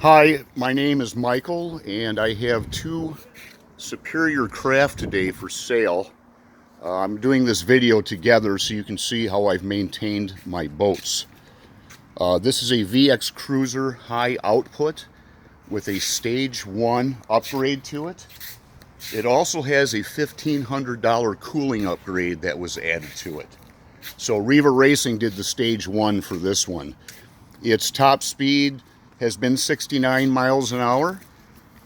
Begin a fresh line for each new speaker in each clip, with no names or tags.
Hi, my name is Michael, and I have two Superior Craft today for sale. I'm doing this video together so you can see how I've maintained my boats. This is a VX Cruiser high output with a Stage 1 upgrade to it. It also has a $1,500 cooling upgrade that was added to it. So Riva Racing did the Stage 1 for this one. Its top speed has been 69 miles an hour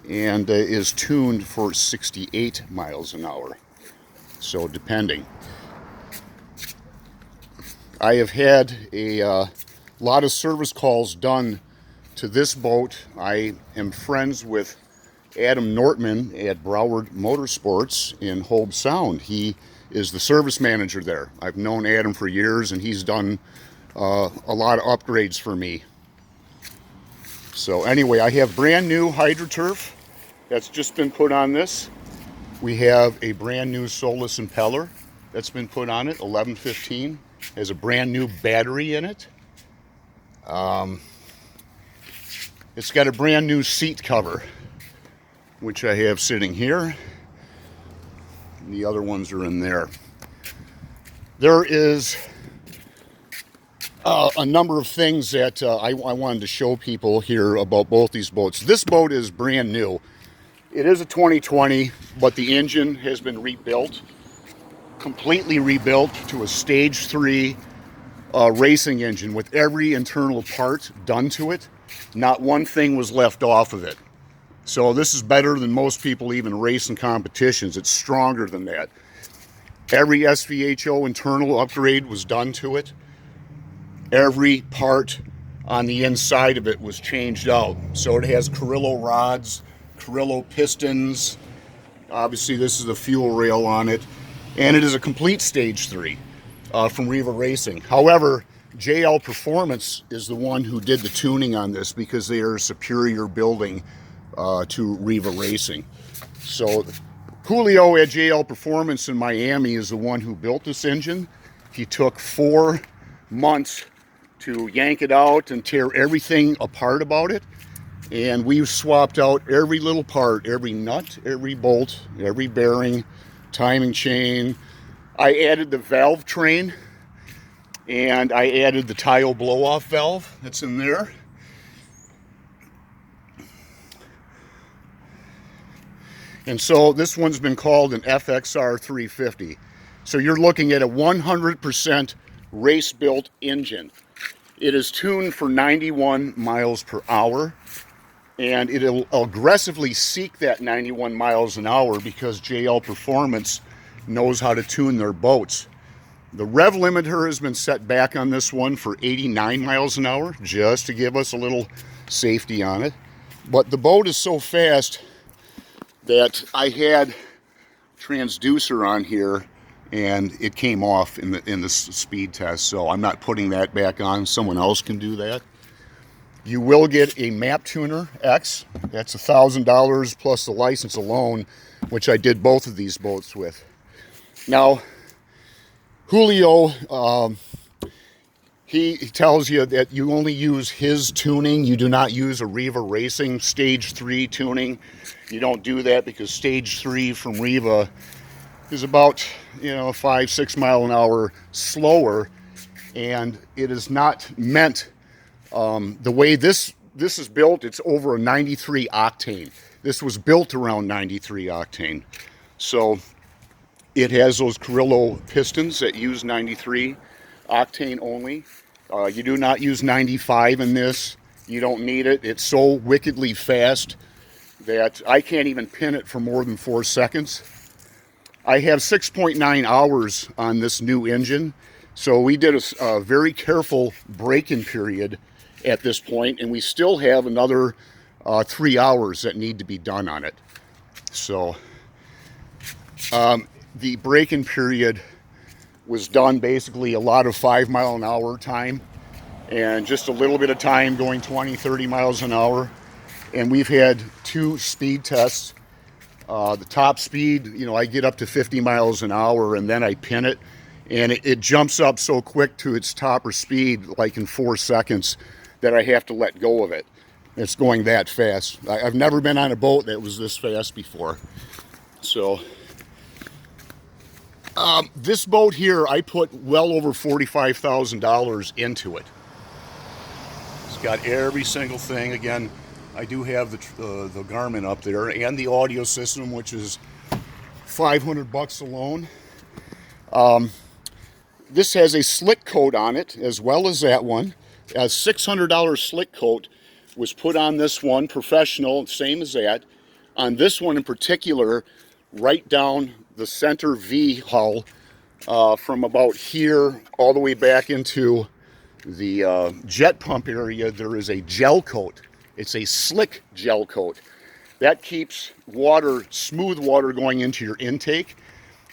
and is tuned for 68 miles an hour. So depending. I have had a lot of service calls done to this boat. I am friends with Adam Nortman at Broward Motorsports in Hobe Sound. He is the service manager there. I've known Adam for years, and he's done a lot of upgrades for me. So anyway, I have brand new HydroTurf that's just been put on this. We have a brand new Solus impeller that's been put on it, 1115. Has a brand new battery in it. It's got a brand new seat cover, which I have sitting here. And the other ones are in there. There is a number of things that I wanted to show people here about both these boats. This boat is brand new. It is a 2020, but the engine has been rebuilt, completely rebuilt to a Stage 3 racing engine with every internal part done to it. Not one thing was left off of it. So this is better than most people even race in competitions. It's stronger than that. Every SVHO internal upgrade was done to it. Every part on the inside of it was changed out. So it has Carrillo rods, Carrillo pistons. Obviously this is the fuel rail on it. And it is a complete Stage 3 from Riva Racing. However, JL Performance is the one who did the tuning on this because they are a superior building to Riva Racing. So Julio at JL Performance in Miami is the one who built this engine. He took 4 months to yank it out and tear everything apart about it. And we've swapped out every little part, every nut, every bolt, every bearing, timing chain. I added the valve train, and I added the tile blow-off valve that's in there. And so this one's been called an FXR 350. So you're looking at a 100% race-built engine. It is tuned for 91 miles per hour, and it'll aggressively seek that 91 miles an hour because JL Performance knows how to tune their boats. The rev limiter has been set back on this one for 89 miles an hour, just to give us a little safety on it. But the boat is so fast that I had transducer on here and it came off in the speed test, so I'm not putting that back on. Someone else can do that. You will get a Map Tuner X. That's $1,000 plus the license alone, which I did both of these boats with. Now, Julio, he tells you that you only use his tuning. You do not use a Riva Racing Stage 3 tuning. You don't do that because Stage 3 from Riva is about 5-6 mile an hour slower, and it is not meant the way this is built. It's over a 93 octane. This was built around 93 octane, so it has those Carrillo pistons that use 93 octane only. You do not use 95 in this. You don't need it. It's so wickedly fast that I can't even pin it for more than 4 seconds. I have 6.9 hours on this new engine, so we did a very careful break-in period at this point, and we still have another 3 hours that need to be done on it. So the break-in period was done basically a lot of 5 mile an hour time and just a little bit of time going 20-30 miles an hour. And we've had 2 speed tests. The top speed, I get up to 50 miles an hour and then I pin it, and it jumps up so quick to its topper speed, like in 4 seconds, that I have to let go of it. It's going that fast. I've never been on a boat that was this fast before. So this boat here, I put well over $45,000 into it. It's got every single thing. Again, I do have the Garmin up there and the audio system, which is $500 alone. This has a slick coat on it as well as that one. A $600 slick coat was put on this one, professional, same as that. On this one in particular, right down the center V hull, from about here all the way back into the jet pump area, there is a gel coat. It's a slick gel coat. That keeps water, smooth water, going into your intake,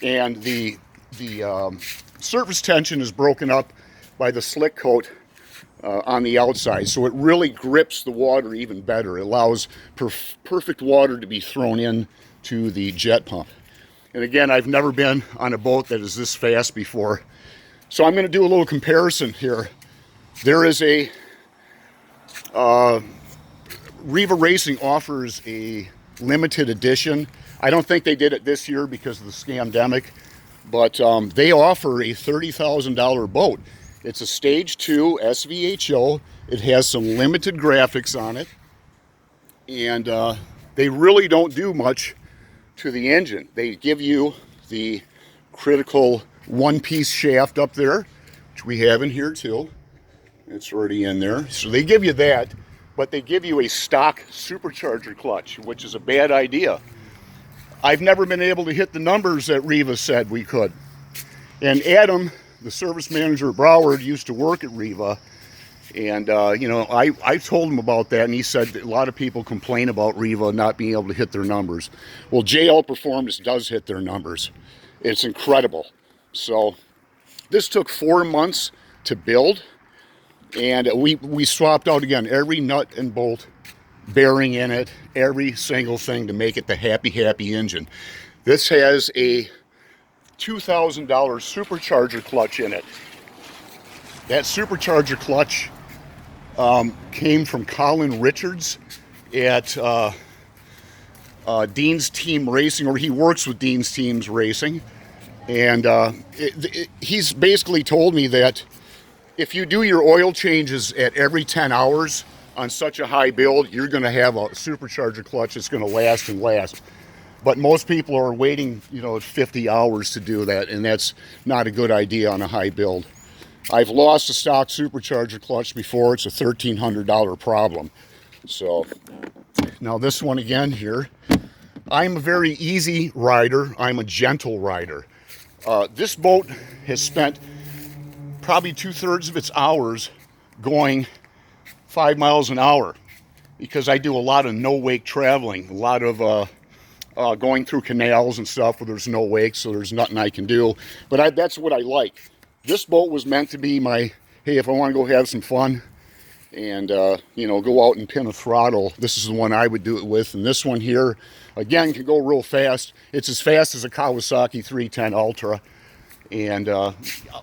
and the surface tension is broken up by the slick coat on the outside, so it really grips the water even better. It allows perfect water to be thrown in to the jet pump. And again, I've never been on a boat that is this fast before, so I'm going to do a little comparison here. There is a Riva Racing offers a limited edition. I don't think they did it this year because of the scamdemic, but they offer a $30,000 boat. It's a Stage 2 SVHO. It has some limited graphics on it, and they really don't do much to the engine. They give you the critical one-piece shaft up there, which we have in here too. It's already in there. So they give you that, but they give you a stock supercharger clutch, which is a bad idea. I've never been able to hit the numbers that Riva said we could. And Adam, the service manager at Broward, used to work at Riva, and you know, I told him about that, and he said that a lot of people complain about Riva not being able to hit their numbers. Well, JL Performance does hit their numbers. It's incredible. So this took 4 months to build, and we swapped out again every nut and bolt bearing in it, every single thing to make it the happy engine. This has a $2,000 supercharger clutch in it. That supercharger clutch came from Colin Richards at Dean's Team Racing, or he works with Dean's Teams Racing, and he's basically told me that if you do your oil changes at every 10 hours on such a high build, you're going to have a supercharger clutch that's going to last and last. But most people are waiting, you know, 50 hours to do that, and that's not a good idea on a high build. I've lost a stock supercharger clutch before. It's a $1,300 problem. So now this one again here, I'm a very easy rider. I'm a gentle rider. This boat has spent probably 2/3 of its hours going 5 miles an hour, because I do a lot of no-wake traveling, a lot of going through canals and stuff where there's no wake, so there's nothing I can do. But that's what I like. This boat was meant to be my, hey, if I want to go have some fun and, you know, go out and pin a throttle, this is the one I would do it with. And this one here, again, can go real fast. It's as fast as a Kawasaki 310 Ultra. And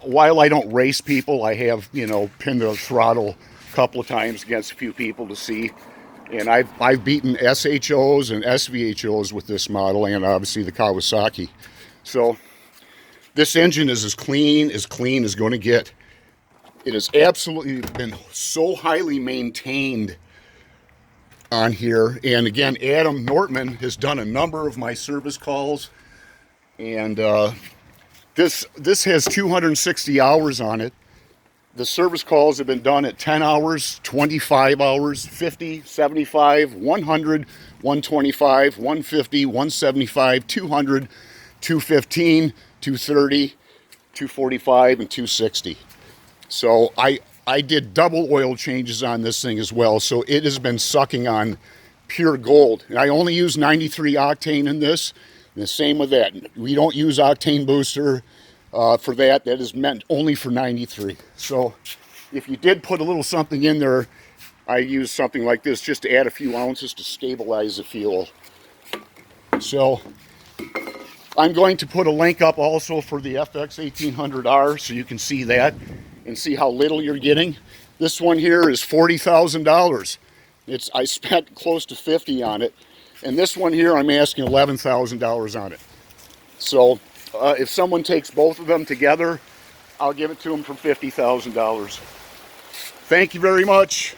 while I don't race people, I have, you know, pinned the throttle a couple of times against a few people to see. And I've beaten SHOs and SVHOs with this model, and obviously the Kawasaki. So this engine is as clean as going to get. It has absolutely been so highly maintained on here. And again, Adam Nortman has done a number of my service calls, and this has 260 hours on it. The service calls have been done at 10 hours, 25 hours, 50, 75, 100, 125, 150, 175, 200, 215, 230, 245, and 260. So I did double oil changes on this thing as well, so it has been sucking on pure gold. And I only use 93 octane in this, and the same with that. We don't use octane booster for that. That is meant only for 93. So if you did put a little something in there, I use something like this just to add a few ounces to stabilize the fuel. So I'm going to put a link up also for the FX 1800R so you can see that and see how little you're getting. This one here is $40,000. I spent close to 50 on it, and this one here I'm asking $11,000 on it. So if someone takes both of them together, I'll give it to them for $50,000. Thank you very much.